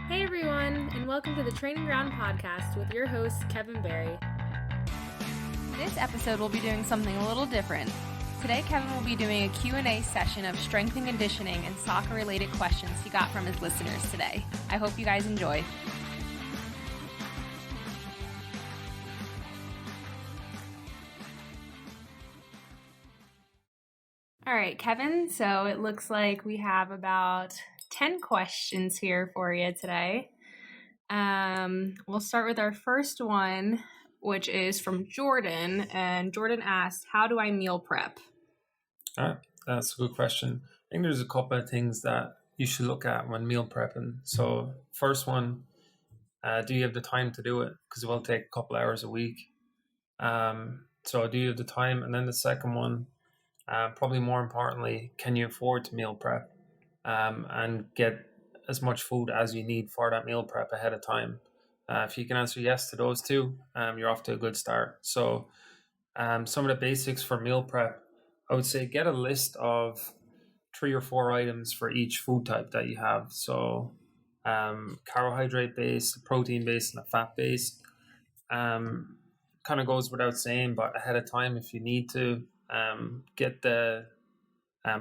Hey everyone, and welcome to the Training Ground Podcast with your host, Kevin Berry. This episode we'll be doing something a little different. Today Kevin will be doing a Q&A session of strength and conditioning and soccer related questions he got from his listeners today. I hope you guys enjoy. All right, Kevin, so it looks like we have about 10 questions here for you today. We'll start with our first one, which is from Jordan. And Jordan asked, how do I meal prep? That's a good question. I think there's a couple of things that you should look at when meal prepping. So first one, do you have the time to do it? Because it will take a couple hours a week. So do you have the time? And then the second one, probably more importantly, can you afford to meal prep and get as much food as you need for that meal prep ahead of time? If you can answer yes to those two, you're off to a good start. So some of the basics for meal prep, I would say get a list of 3 or 4 items for each food type that you have. So carbohydrate based, protein based, and a fat based. Kind of goes without saying, but ahead of time, if you need to, get the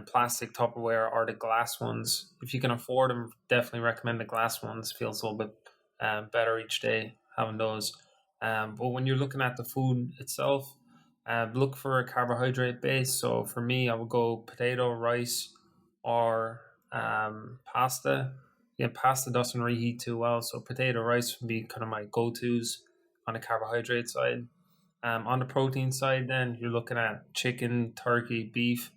plastic Tupperware or the glass ones. If you can afford them, definitely recommend the glass ones. Feels a little bit better each day having those. But when you're looking at the food itself, look for a carbohydrate base. So for me, I would go potato, rice, or pasta. Yeah, pasta doesn't reheat too well, so potato, rice would be kind of my go-tos on the carbohydrate side. On the protein side, then you're looking at chicken, turkey, beef.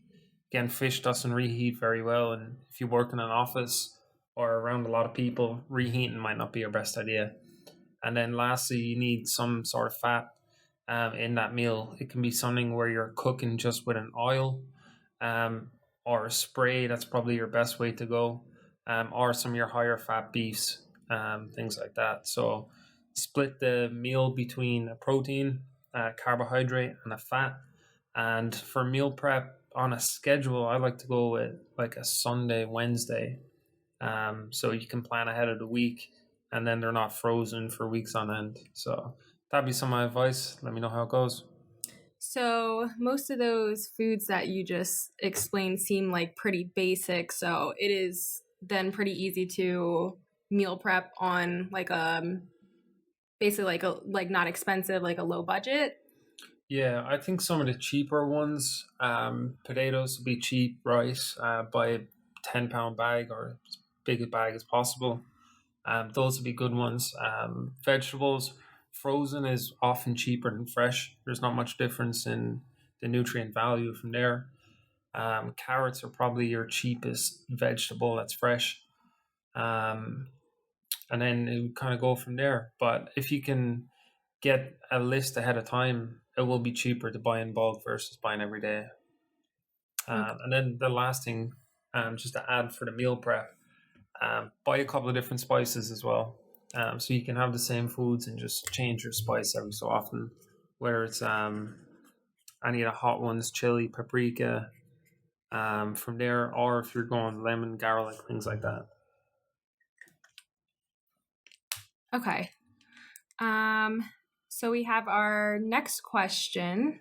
Again, fish doesn't reheat very well, and if you work in an office or around a lot of people, reheating might not be your best idea. And then lastly, you need some sort of fat in that meal. It can be something where you're cooking just with an oil or a spray. That's probably your best way to go. Or some of your higher fat beefs, things like that. So split the meal between a protein, carbohydrate, and a fat. And for meal prep on a schedule, I like to go with like a Sunday, Wednesday. So you can plan ahead of the week and then they're not frozen for weeks on end. So that'd be some of my advice. Let me know how it goes. So most of those foods that you just explained seem like pretty basic. So it is then pretty easy to meal prep on like basically like not expensive, like a low budget. Yeah, I think some of the cheaper ones, potatoes would be cheap, rice, buy a 10-pound bag or as big a bag as possible. Those would be good ones. Vegetables, frozen is often cheaper than fresh. There's not much difference in the nutrient value from there. Carrots are probably your cheapest vegetable that's fresh. And then it would kind of go from there. But if you can get a list ahead of time, it will be cheaper to buy in bulk versus buying every day. And then the last thing, just to add for the meal prep, buy a couple of different spices as well. So you can have the same foods and just change your spice every so often, whether it's any of the hot ones, chili, paprika, from there, or if you're going lemon, garlic, things like that. Okay. So we have our next question,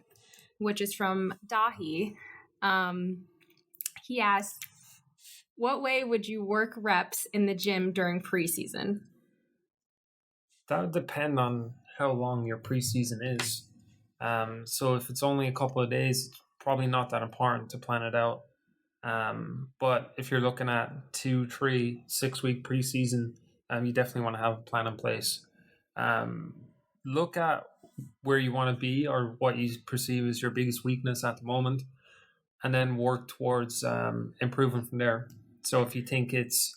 which is from Dahi. He asked, what way would you work reps in the gym during preseason? That would depend on how long your preseason is. So if it's only a couple of days, it's probably not that important to plan it out. But if you're looking at 2, 3, 6 week preseason, you definitely want to have a plan in place. Look at where you want to be or what you perceive as your biggest weakness at the moment, and then work towards improving from there. So if you think it's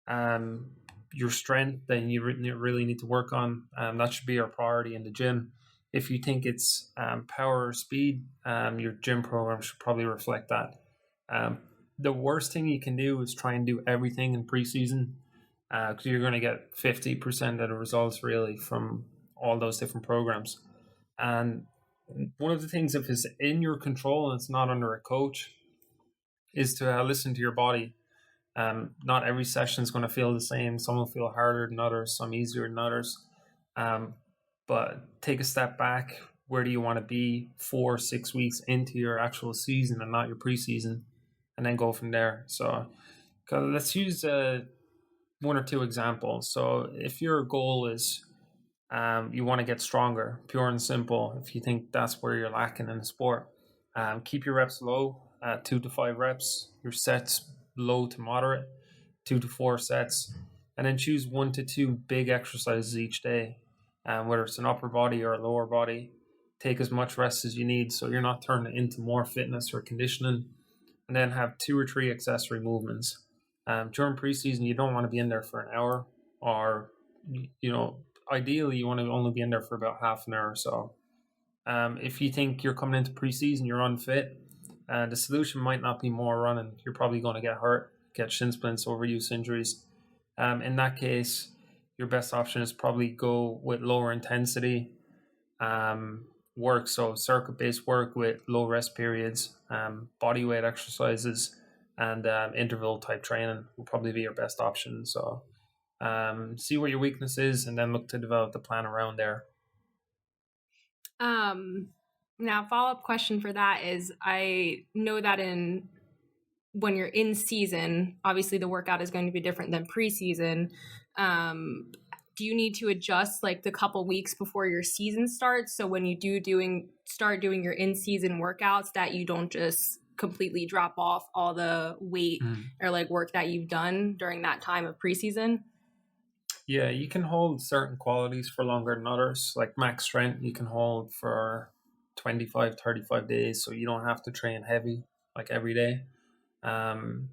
your strength, then you really need to work on that should be your priority in the gym. If you think it's power or speed, your gym program should probably reflect that. The worst thing you can do is try and do everything in preseason because you're going to get 50% of the results really from all those different programs. And one of the things, if it's in your control and it's not under a coach, is to listen to your body. Not every session is going to feel the same. Some will feel harder than others, some easier than others. But take a step back. Where do you want to be 4-6 weeks into your actual season and not your preseason, and then go from there. So let's use one or two examples. So if your goal is you want to get stronger, pure and simple, if you think that's where you're lacking in the sport, keep your reps low, 2 to 5 reps, your sets low to moderate, 2 to 4 sets, and then choose 1 to 2 big exercises each day, whether it's an upper body or a lower body. Take as much rest as you need so you're not turning it into more fitness or conditioning, and then have 2 or 3 accessory movements. During preseason, you don't want to be in there for an hour, or ideally you want to only be in there for about half an hour or so. If you think you're coming into preseason, you're unfit, the solution might not be more running. You're probably going to get hurt, get shin splints, overuse injuries. In that case, your best option is probably go with lower intensity work, so circuit-based work with low rest periods, body weight exercises, and interval type training will probably be your best option. So see what your weakness is and then look to develop the plan around there. Now, follow-up question for that is, I know that when you're in season, obviously the workout is going to be different than preseason. Do you need to adjust like the couple weeks before your season starts? So when you start doing your in-season workouts, that you don't just completely drop off all the weight or like work that you've done during that time of preseason? Yeah, you can hold certain qualities for longer than others. Like max strength, you can hold for 25, 35 days, so you don't have to train heavy like every day.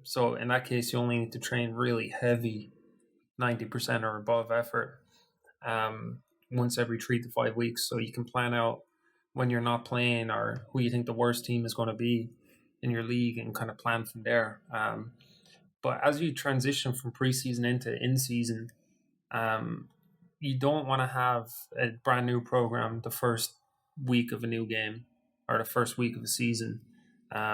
So in that case, you only need to train really heavy, 90% or above effort, once every 3 to 5 weeks. So you can plan out when you're not playing or who you think the worst team is going to be in your league and kind of plan from there. But as you transition from preseason into in-season, you don't want to have a brand new program the first week of a new game or the first week of a season,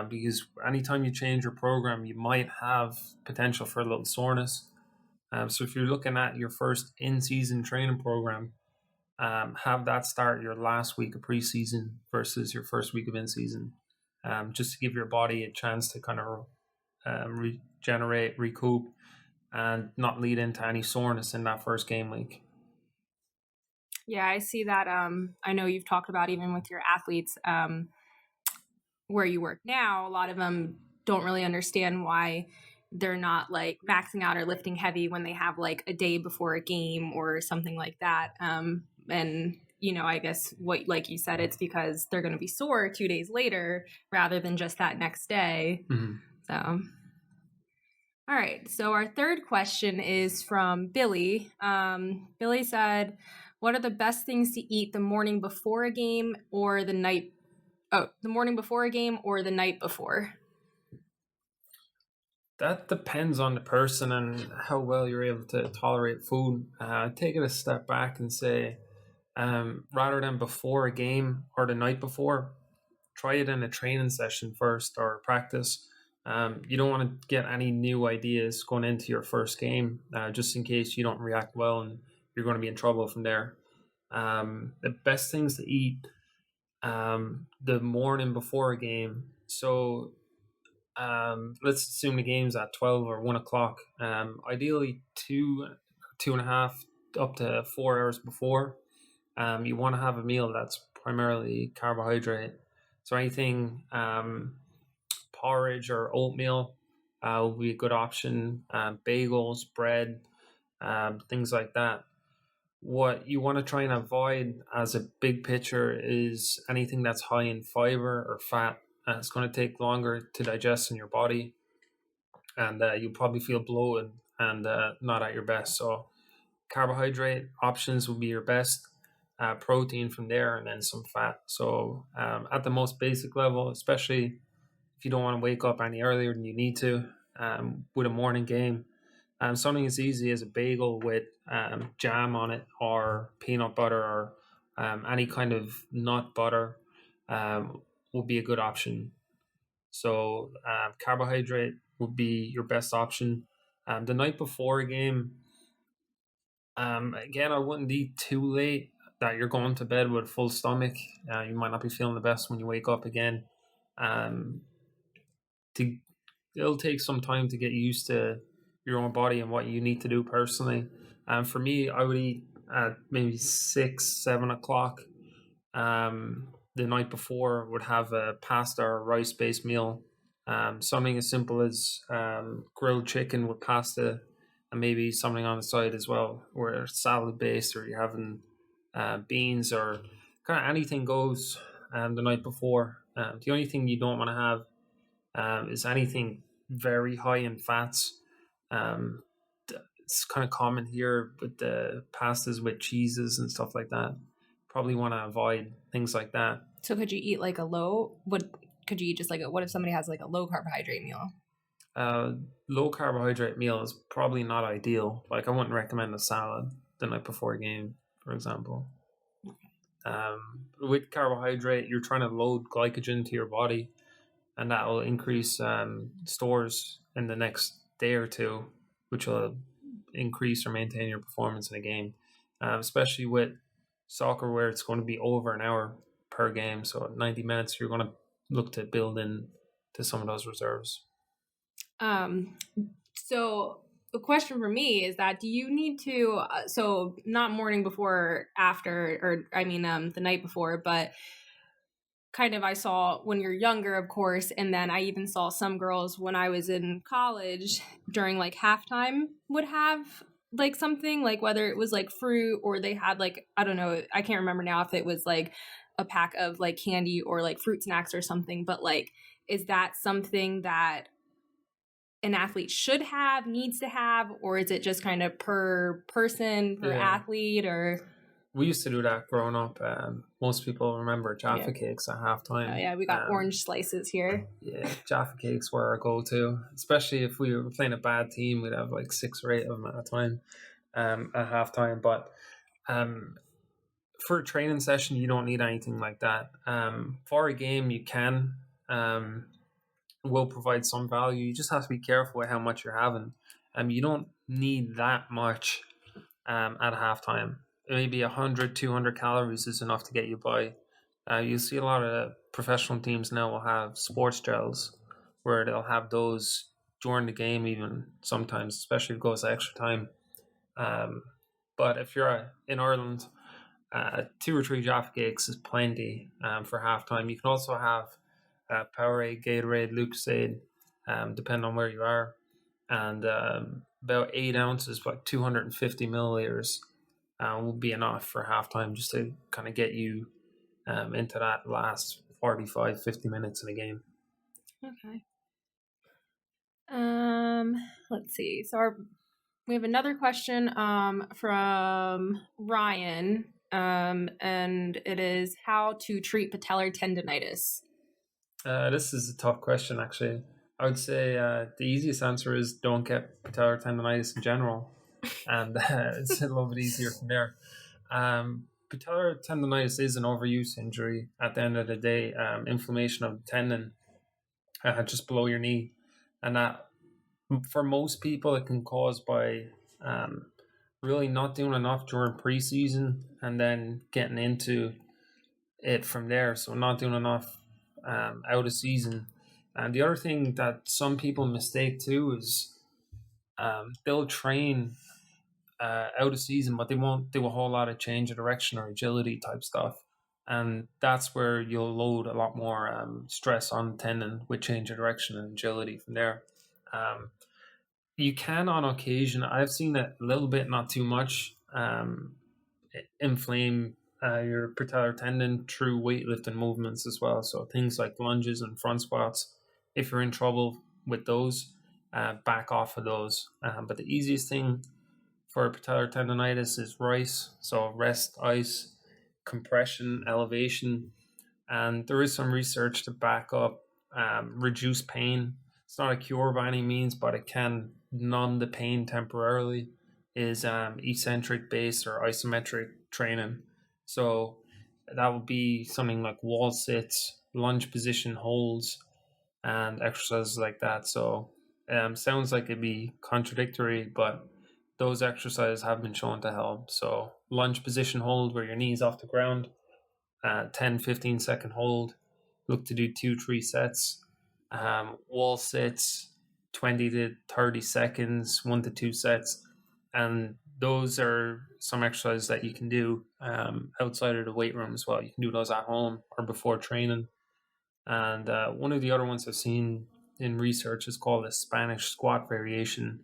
because anytime you change your program, you might have potential for a little soreness. So if you're looking at your first in-season training program, have that start your last week of preseason versus your first week of in-season, just to give your body a chance to kind of regenerate, recoup, and not lead into any soreness in that first game week. Yeah, I see that. I know you've talked about even with your athletes where you work now, a lot of them don't really understand why they're not like maxing out or lifting heavy when they have like a day before a game or something like that. And, I guess what, like you said, it's because they're going to be sore 2 days later rather than just that next day. Mm-hmm. So, all right. So our third question is from Billy. Billy said, what are the best things to eat the morning before a game or the morning before a game or the night before? That depends on the person and how well you're able to tolerate food. Take it a step back and say, rather than before a game or the night before, try it in a training session first or practice. You don't want to get any new ideas going into your first game, just in case you don't react well and you're going to be in trouble from there. The best things to eat the morning before a game. So let's assume the game's at 12 or 1 o'clock. Ideally 2.5 up to 4 hours before. You want to have a meal that's primarily carbohydrate. So anything porridge or oatmeal will be a good option. Bagels, bread, things like that. What you want to try and avoid as a big picture is anything that's high in fiber or fat. It's going to take longer to digest in your body, and you'll probably feel bloated and not at your best. So carbohydrate options will be your best, protein from there, and then some fat. So at the most basic level, especially if you don't want to wake up any earlier than you need to with a morning game, something as easy as a bagel with jam on it or peanut butter or any kind of nut butter would be a good option. So carbohydrate would be your best option. The night before a game, again, I wouldn't eat too late that you're going to bed with a full stomach. You might not be feeling the best when you wake up again. Um, to It'll take some time to get used to your own body and what you need to do personally. For me, I would eat at maybe 6, 7 o'clock. The night before would have a pasta or rice based meal. Something as simple as grilled chicken with pasta and maybe something on the side as well, where it's salad based or you're having beans or kind of anything goes the night before. The only thing you don't want to have is anything very high in fats. Um, it's kind of common here with the pastas with cheeses and stuff like that. Probably want to avoid things like that. So could you eat like could you eat just like what if somebody has like a low carbohydrate meal? Low carbohydrate meal is probably not ideal. Like I wouldn't recommend a salad the night before a game, for example. With carbohydrate, you're trying to load glycogen to your body, and that will increase stores in the next day or two, which will increase or maintain your performance in a game, especially with soccer where it's going to be over an hour per game. So 90 minutes, you're going to look to build in to some of those reserves. So the question for me is that do you need to, so not morning before, after, or I mean, the night before, but kind of I saw when you're younger, of course, and then I even saw some girls when I was in college during like halftime would have like something, like whether it was like fruit or they had like, I don't know, I can't remember now if it was like a pack of like candy or like fruit snacks or something, but like, is that something that an athlete should have, needs to have, or is it just kind of per person, per athlete, or? We used to do that growing up. Most people remember Jaffa cakes at halftime. Oh yeah, we got orange slices here. Yeah, Jaffa cakes were our go-to, especially if we were playing a bad team. We'd have like 6 or 8 of them at a time at halftime. But for a training session, you don't need anything like that. For a game, you can. Will provide some value. You just have to be careful with how much you're having. You don't need that much at halftime. Maybe 100, 200 calories is enough to get you by. You see a lot of professional teams now will have sports gels where they'll have those during the game, even sometimes, especially if it goes extra time. But if you're in Ireland, 2 or 3 Jaffa cakes is plenty for halftime. You can also have Powerade, Gatorade, Lucozade, depending on where you are, and about 8 ounces, like 250 milliliters, will be enough for halftime just to kind of get you into that last 45, 50 minutes in a game. Okay. Let's see. So we have another question from Ryan, and it is how to treat patellar tendonitis. This is a tough question, actually. I would say the easiest answer is don't get patellar tendonitis in general, and it's a little bit easier from there. Patellar tendonitis is an overuse injury at the end of the day, inflammation of the tendon just below your knee, and that for most people it can cause by really not doing enough during preseason and then getting into it from there. So not doing enough out of season. And the other thing that some people mistake too is they'll train out of season, but they won't do a whole lot of change of direction or agility type stuff. And that's where you'll load a lot more stress on the tendon with change of direction and agility from there. You can, on occasion, I've seen it a little bit, not too much, inflame your patellar tendon through weightlifting movements as well. So things like lunges and front squats, if you're in trouble with those, back off of those. But the easiest thing for patellar tendonitis is RICE, so rest, ice, compression, elevation. And there is some research to back up reduce pain. It's not a cure by any means, but it can numb the pain temporarily, is eccentric based or isometric training. So that would be something like wall sits, lunge position holds, and exercises like that. So Sounds like it'd be contradictory, but those exercises have been shown to help. So lunge position hold where your knees off the ground, 10-15 second hold. Look to do 2-3 sets. Wall sits, 20 to 30 seconds, 1 to 2 sets. And those are some exercises that you can do outside of the weight room as well. You can do those at home or before training. And one of the other ones I've seen in research is called a Spanish squat variation.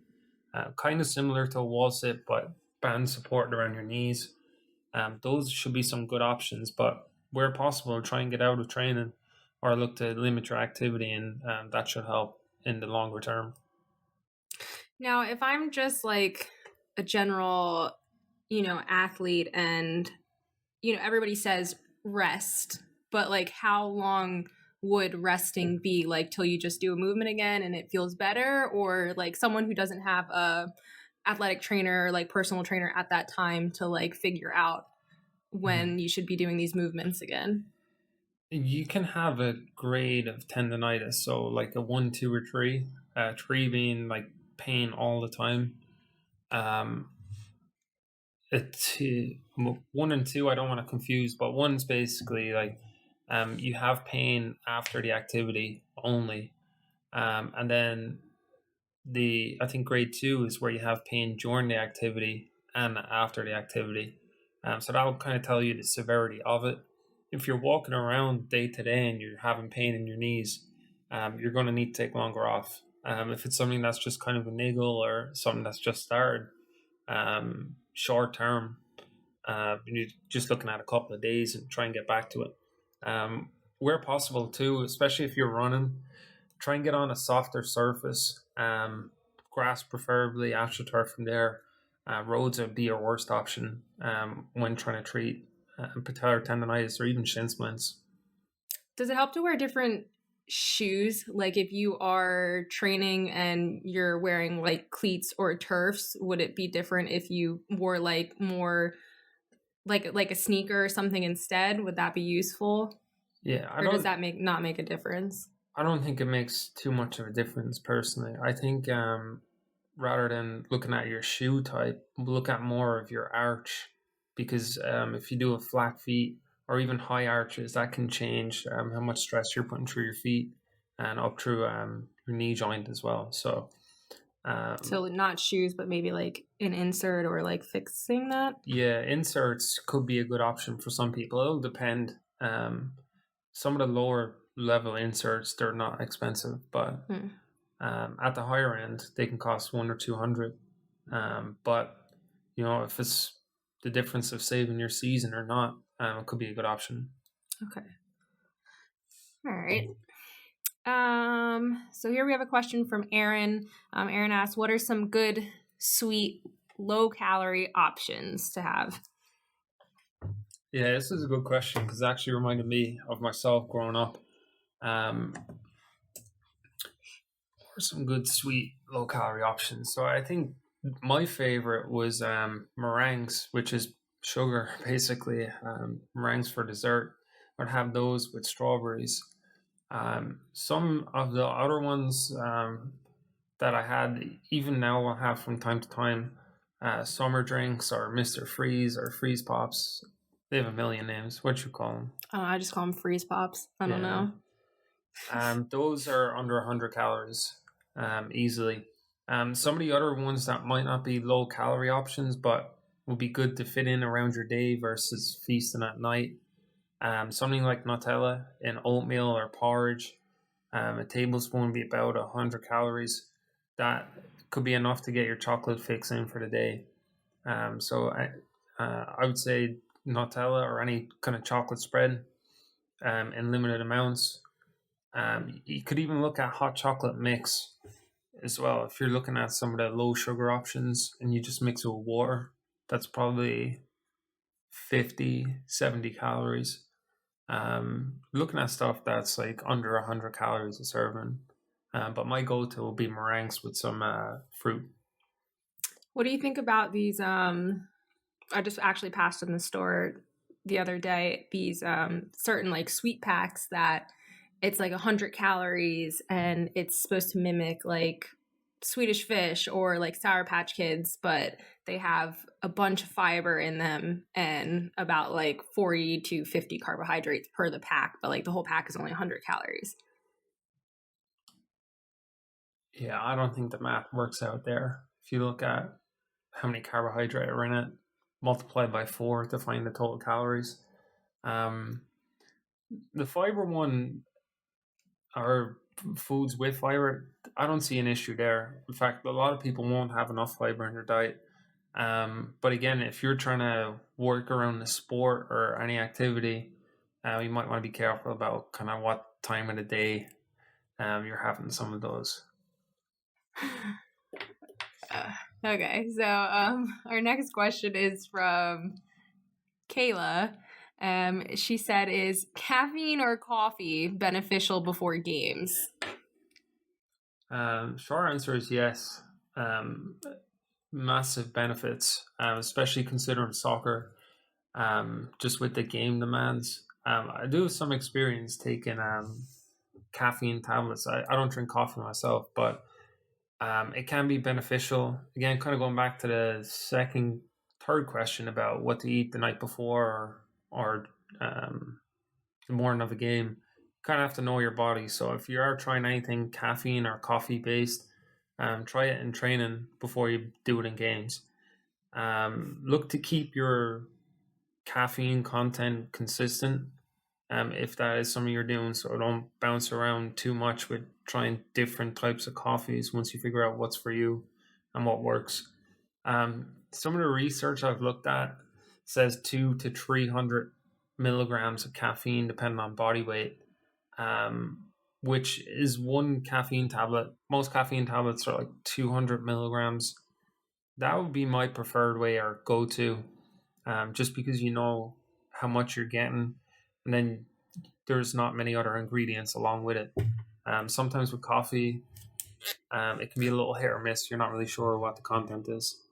Kind of similar to a wall sit, but band support around your knees. Those should be some good options, but where possible, try and get out of training or look to limit your activity, and that should help in the longer term. Now, if I'm just like a general, athlete and, everybody says rest, but like how long would resting be, like till you just do a movement again and it feels better, or like someone who doesn't have a athletic trainer, like personal trainer at that time to like figure out when you should be doing these movements again? You can have a grade of tendonitis, so like a 1, 2, or 3. 3 being like pain all the time. It's 1 and 2. I don't want to confuse, but 1's basically like you have pain after the activity only, and then I think grade 2 is where you have pain during the activity and after the activity. So that'll kind of tell you the severity of it. If you're walking around day to day and you're having pain in your knees, you're going to need to take longer off. If it's something that's just kind of a niggle or something that's just started, short term, you're just looking at a couple of days and try and get back to it. Where possible too, especially if you're running, try and get on a softer surface, grass preferably, AstroTurf from there. Roads would be your worst option when trying to treat patellar tendonitis or even shin splints. Does it help to wear different shoes? Like if you are training and you're wearing like cleats or turfs, would it be different if you wore like more like a sneaker or something instead? Would that be useful? Yeah, or does that not make a difference? I don't think it makes too much of a difference personally. I think rather than looking at your shoe type, look at more of your arch, because if you do a flat feet or even high arches, that can change how much stress you're putting through your feet and up through your knee joint as well. So not shoes, but maybe like an insert or like fixing that? Yeah, inserts could be a good option for some people. It'll depend. Some of the lower level inserts, they're not expensive, but at the higher end, they can cost 100 or 200. But if it's the difference of saving your season or not, it could be a good option. Okay. All right. So here we have a question from Aaron. Aaron asks, what are some good, sweet, low-calorie options to have? Yeah, this is a good question because it actually reminded me of myself growing up. What are some good, sweet, low-calorie options? So I think my favorite was meringues, which is sugar, basically. Meringues for dessert. I'd have those with strawberries. Some of the other ones that I had, even now I'll have from time to time, summer drinks or Mr. Freeze or Freeze Pops. They have a million names. What you call them? I just call them Freeze Pops. I don't know. Those are under 100 calories easily. Some of the other ones that might not be low calorie options, but would be good to fit in around your day versus feasting at night. Something like Nutella in oatmeal or porridge. A tablespoon would be about 100 calories. That could be enough to get your chocolate fix in for the day. So I would say Nutella or any kind of chocolate spread in limited amounts. You could even look at hot chocolate mix as well. If you're looking at some of the low sugar options and you just mix it with water, that's probably 50-70 calories. Looking at stuff that's like under 100 calories a serving. But my go-to will be meringues with some fruit. What do you think about these? I just actually passed in the store the other day, these certain like sweet packs that it's like 100 calories and it's supposed to mimic like Swedish Fish or like Sour Patch Kids, but they have a bunch of fiber in them and about like 40 to 50 carbohydrates per the pack, but like the whole pack is only 100 calories. Yeah, I don't think the math works out there. If you look at how many carbohydrates are in it, multiply by 4 to find the total calories. The fiber one, or foods with fiber, I don't see an issue there. In fact, a lot of people won't have enough fiber in their diet. But again, if you're trying to work around a sport or any activity, you might want to be careful about kind of what time of the day you're having some of those. Okay, so our next question is from Kayla. She said, is caffeine or coffee beneficial before games? Short answer is yes. Massive benefits, especially considering soccer, just with the game demands. I do have some experience taking caffeine tablets. I don't drink coffee myself, but it can be beneficial. Again, kind of going back to the third question about what to eat the night before or the morning of a game. You kind of have to know your body. So if you are trying anything caffeine or coffee based, try it in training before you do it in games. Look to keep your caffeine content consistent, if that is something you're doing, so don't bounce around too much with trying different types of coffees once you figure out what's for you and what works. Some of the research I've looked at says 200 to 300 milligrams of caffeine depending on body weight, which is one caffeine tablet. Most caffeine tablets are like 200 milligrams. That would be my preferred way or go-to, just because you know how much you're getting, and then there's not many other ingredients along with it. Sometimes with coffee, it can be a little hit or miss. You're not really sure what the content is.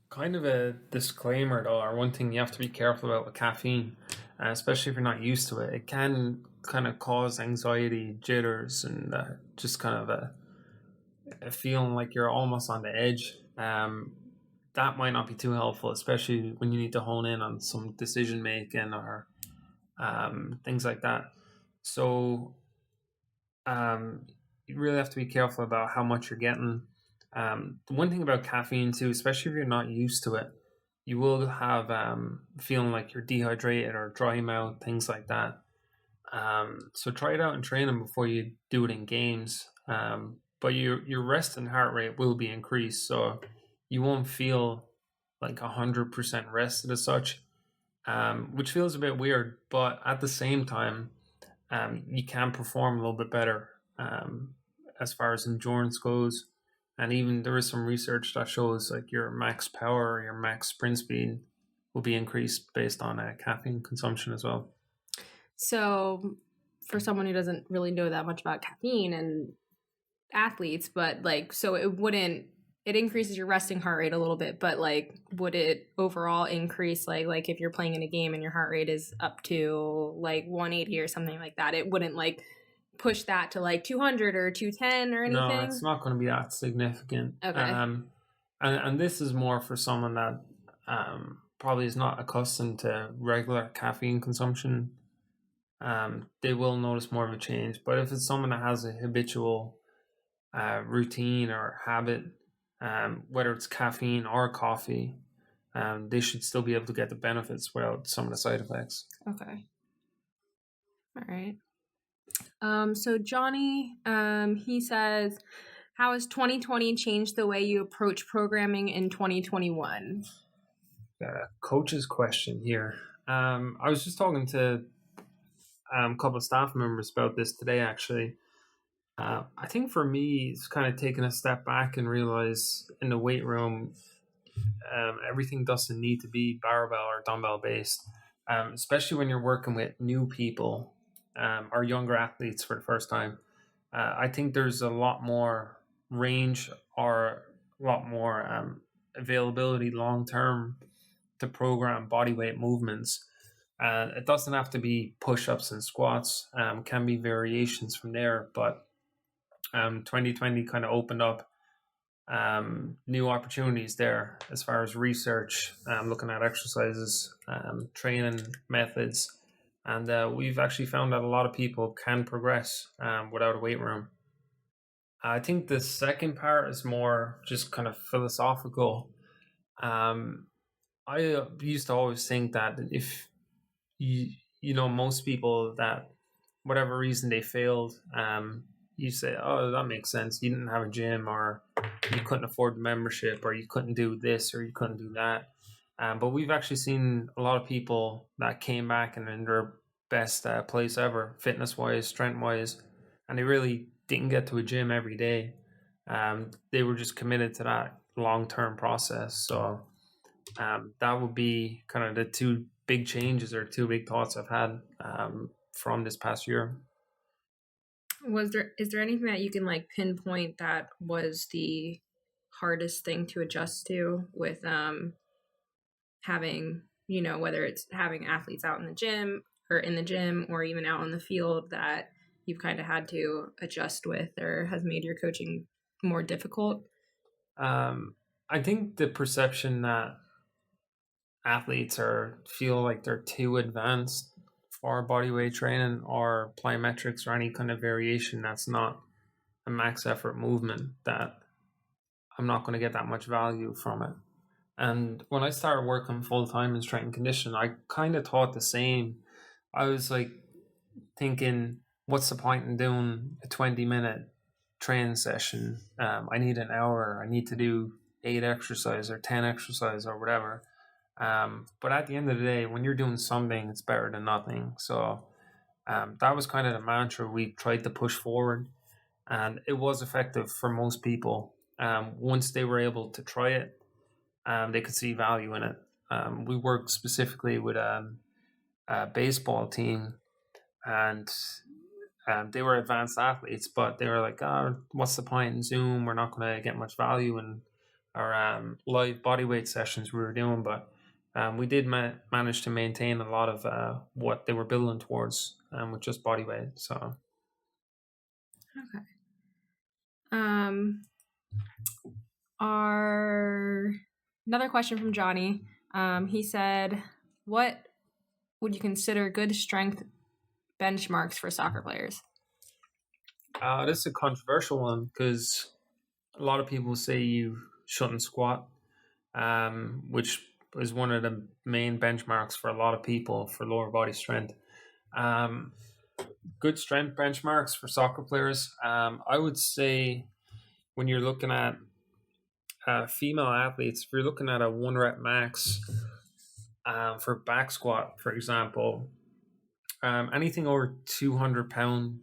Kind of a disclaimer though, or one thing you have to be careful about with caffeine, especially if you're not used to it. It can kind of cause anxiety, jitters, and just kind of a feeling like you're almost on the edge. That might not be too helpful, especially when you need to hone in on some decision making or things like that. So you really have to be careful about how much you're getting. The one thing about caffeine too, especially if you're not used to it, you will have feeling like you're dehydrated or dry mouth, things like that. So try it out in training before you do it in games. But your rest and heart rate will be increased, so you won't feel like 100% rested as such, which feels a bit weird. But at the same time, you can perform a little bit better as far as endurance goes. And even there is some research that shows like your max power, your max sprint speed will be increased based on caffeine consumption as well. So for someone who doesn't really know that much about caffeine and athletes, but like, so it increases your resting heart rate a little bit, but like, would it overall increase like if you're playing in a game and your heart rate is up to like 180 or something like that, it wouldn't like push that to like 200 or 210 or anything? No, it's not going to be that significant. Okay. And this is more for someone that probably is not accustomed to regular caffeine consumption. They will notice more of a change. But if it's someone that has a habitual routine or habit, whether it's caffeine or coffee, they should still be able to get the benefits without some of the side effects. Okay. All right. So Johnny, he says, how has 2020 changed the way you approach programming in 2021? Got a coach's question here. I was just talking to a couple of staff members about this today, actually. I think for me, it's kind of taking a step back and realize in the weight room, everything doesn't need to be barbell or dumbbell based, especially when you're working with new people or younger athletes for the first time. I think there's a lot more range or a lot more availability long term to program body weight movements. It doesn't have to be push-ups and squats, can be variations from there, but 2020 kind of opened up new opportunities there as far as research, looking at exercises, training methods. And we've actually found that a lot of people can progress without a weight room. I think the second part is more just kind of philosophical. Um, I used to always think that if most people that whatever reason they failed, you say, oh, that makes sense. You didn't have a gym, or you couldn't afford the membership, or you couldn't do this, or you couldn't do that. But we've actually seen a lot of people that came back and in their best place ever, fitness wise, strength wise, and they really didn't get to a gym every day. They were just committed to that long term process. So that would be kind of the two big changes or two big thoughts I've had from this past year. Is there anything that you can like pinpoint that was the hardest thing to adjust to with having, whether it's having athletes out in the gym or even out on the field, that you've kind of had to adjust with or has made your coaching more difficult? I think the perception that athletes feel like they're too advanced for body weight training or plyometrics or any kind of variation that's not a max effort movement, that I'm not going to get that much value from it. And when I started working full time in strength and conditioning, I kind of thought the same. I was like thinking, what's the point in doing a 20-minute training session? I need an hour. I need to do 8 exercise or 10 exercise or whatever. But at the end of the day, when you're doing something, it's better than nothing. So that was kind of the mantra we tried to push forward, and it was effective for most people. Once they were able to try it, they could see value in it. We worked specifically with a baseball team, and they were advanced athletes, but they were like, oh, what's the point in Zoom? We're not going to get much value in our live body weight sessions we were doing. But we did manage to maintain a lot of what they were building towards with just body weight. So, okay. Another question from Johnny. He said, what would you consider good strength benchmarks for soccer players? This is a controversial one because a lot of people say you shouldn't squat, which is one of the main benchmarks for a lot of people for lower body strength. Good strength benchmarks for soccer players. I would say when you're looking at female athletes, if you're looking at a 1 rep max for back squat, for example, anything over 200 pound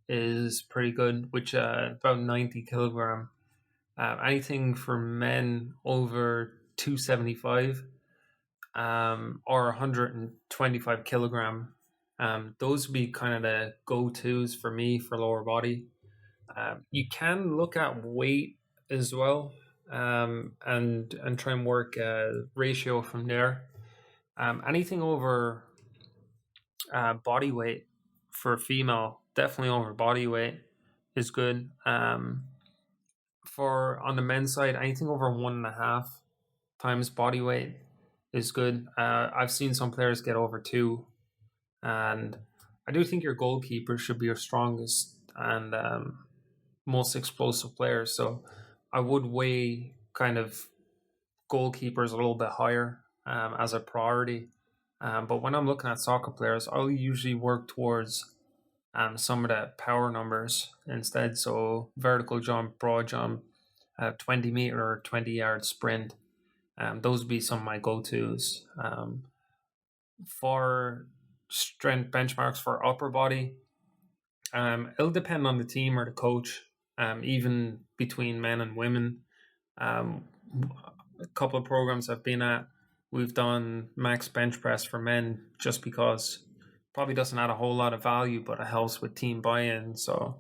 is pretty good, which about 90 kilogram. Anything for men over 275 or 125 kilogram, those would be kind of the go-tos for me for lower body. You can look at weight as well, and try and work a ratio from there. Anything over body weight for female, definitely over body weight is good. For on the men's side, anything over 1.5 times body weight is good. I've seen some players get over 2, and I do think your goalkeeper should be your strongest and most explosive players. So I would weigh kind of goalkeepers a little bit higher as a priority. But when I'm looking at soccer players, I'll usually work towards some of the power numbers instead. So vertical jump, broad jump, 20 meter or 20-yard sprint. Those would be some of my go-tos. For strength benchmarks for upper body, it'll depend on the team or the coach, even between men and women. A couple of programs I've been at, we've done max bench press for men just because probably doesn't add a whole lot of value, but it helps with team buy-in. So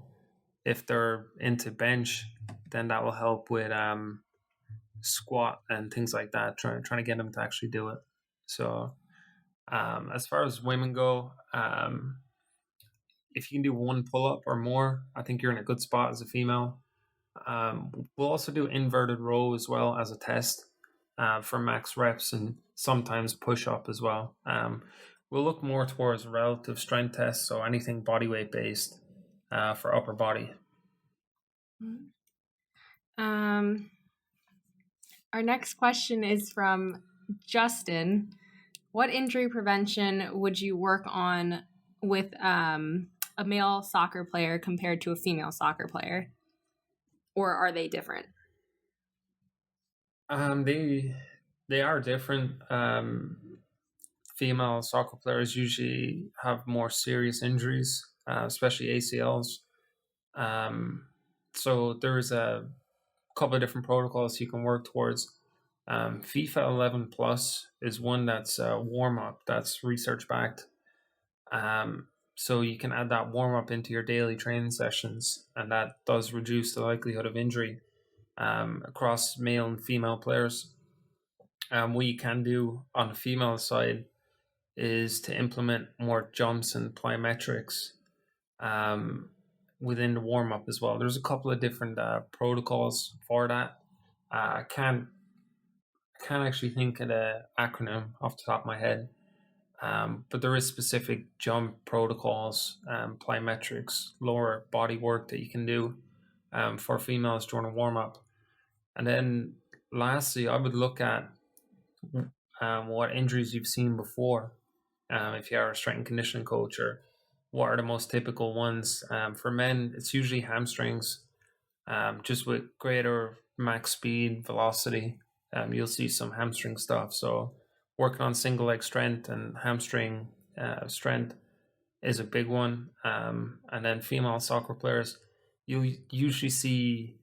if they're into bench, then that will help with squat and things like that, trying to get them to actually do it. So as far as women go, if you can do 1 pull-up or more, I think you're in a good spot as a female. We'll also do inverted row as well as a test for max reps and sometimes push up as well. We'll look more towards relative strength tests, so anything body weight based for upper body. Our next question is from Justin. What injury prevention would you work on with a male soccer player compared to a female soccer player? Or are they different? They are different. Female soccer players usually have more serious injuries, especially ACLs. So there's a couple of different protocols you can work towards. FIFA 11 Plus is one that's a warm up, that's research backed. So you can add that warm up into your daily training sessions, and that does reduce the likelihood of injury across male and female players. What you can do on the female side is to implement more jumps and plyometrics within the warm up as well. There's a couple of different protocols for that. I can't actually think of the acronym off the top of my head, but there is specific jump protocols, plyometrics, lower body work that you can do for females during a warm up. And then lastly, I would look at what injuries you've seen before. If you are a strength and conditioning coach, or what are the most typical ones? For men, it's usually hamstrings, just with greater max speed, velocity. You'll see some hamstring stuff. So working on single leg strength and hamstring strength is a big one. And then female soccer players, you'll usually see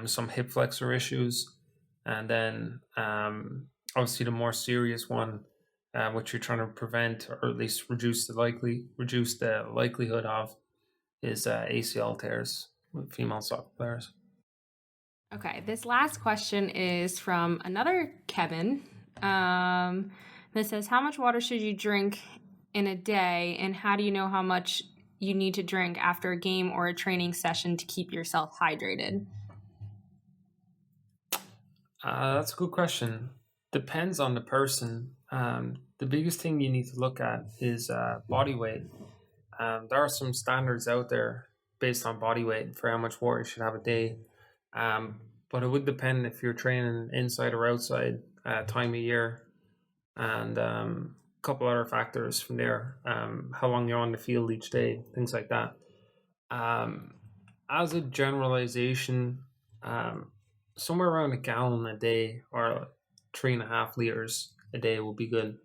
some hip flexor issues. And then obviously the more serious one, which you're trying to prevent or at least reduce the likelihood of, is ACL tears with female soccer players. Okay, this last question is from another Kevin. That says, how much water should you drink in a day, and how do you know how much you need to drink after a game or a training session to keep yourself hydrated? That's a good question. Depends on the person. The biggest thing you need to look at is body weight. There are some standards out there based on body weight for how much water you should have a day. But it would depend if you're training inside or outside, time of year, and a couple other factors from there. How long you're on the field each day, things like that. As a generalization, somewhere around a gallon a day or 3.5 liters a day will be good.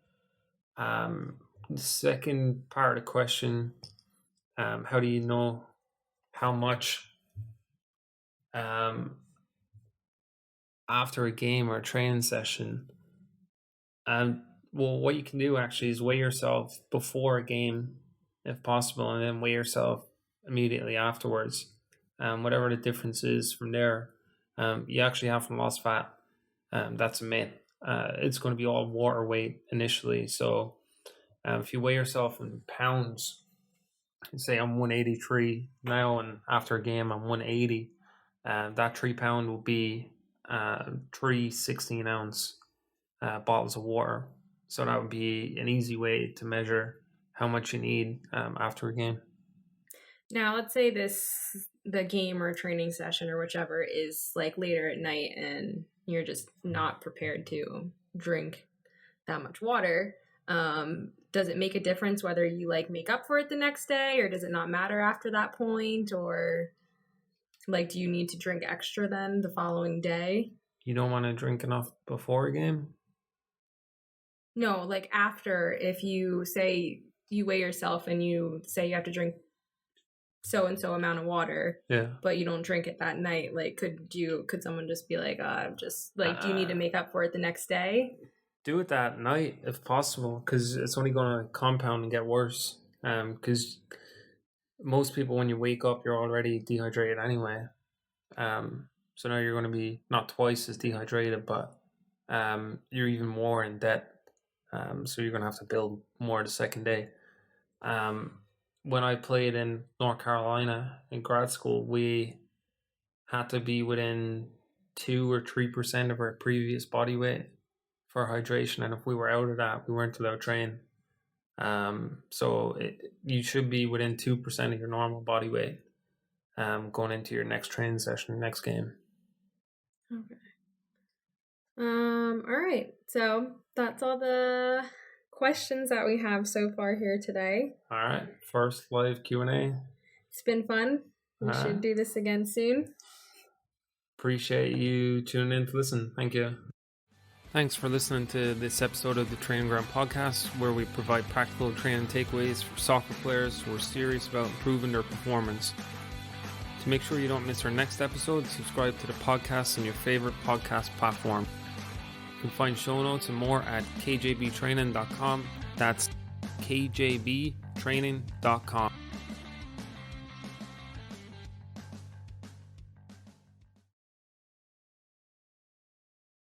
The second part of the question, how do you know how much after a game or a training session? Well, what you can do actually is weigh yourself before a game, if possible, and then weigh yourself immediately afterwards. Whatever the difference is from there, you actually have from lost fat. That's a myth. It's going to be all water weight initially. So if you weigh yourself in pounds, say I'm 183 now, and after a game I'm 180, that 3 pound will be 3 16-ounce bottles of water. So that would be an easy way to measure how much you need after a game. Now, let's say the game or training session or whichever is like later at night and you're just not prepared to drink that much water. Does it make a difference whether you like make up for it the next day, or does it not matter after that point? Or like, do you need to drink extra then the following day? You don't want to drink enough before a game? No, like after, if you say you weigh yourself and you say you have to drink so and so amount of water, but you don't drink it that night, like could someone just be like, just like, do you need to make up for it the next day? Do it that night if possible, because it's only going to compound and get worse. Because most people, when you wake up, you're already dehydrated anyway. So now you're going to be not twice as dehydrated, but you're even more in debt. So you're going to have to build more the second day. When I played in North Carolina in grad school, we had to be within 2 or 3% of our previous body weight for hydration, and if we were out of that, we weren't allowed to train. So you should be within 2% of your normal body weight going into your next training session, next game. Okay. All right. So that's all the questions that we have so far here today. All right. First live Q&A. It's been fun. We should do this again soon. Appreciate you tuning in to listen. Thank you. Thanks for listening to this episode of the Training Ground Podcast, where we provide practical training takeaways for soccer players who are serious about improving their performance. To make sure you don't miss our next episode, subscribe to the podcast on your favorite podcast platform. You can find show notes and more at kjbtraining.com. That's kjbtraining.com.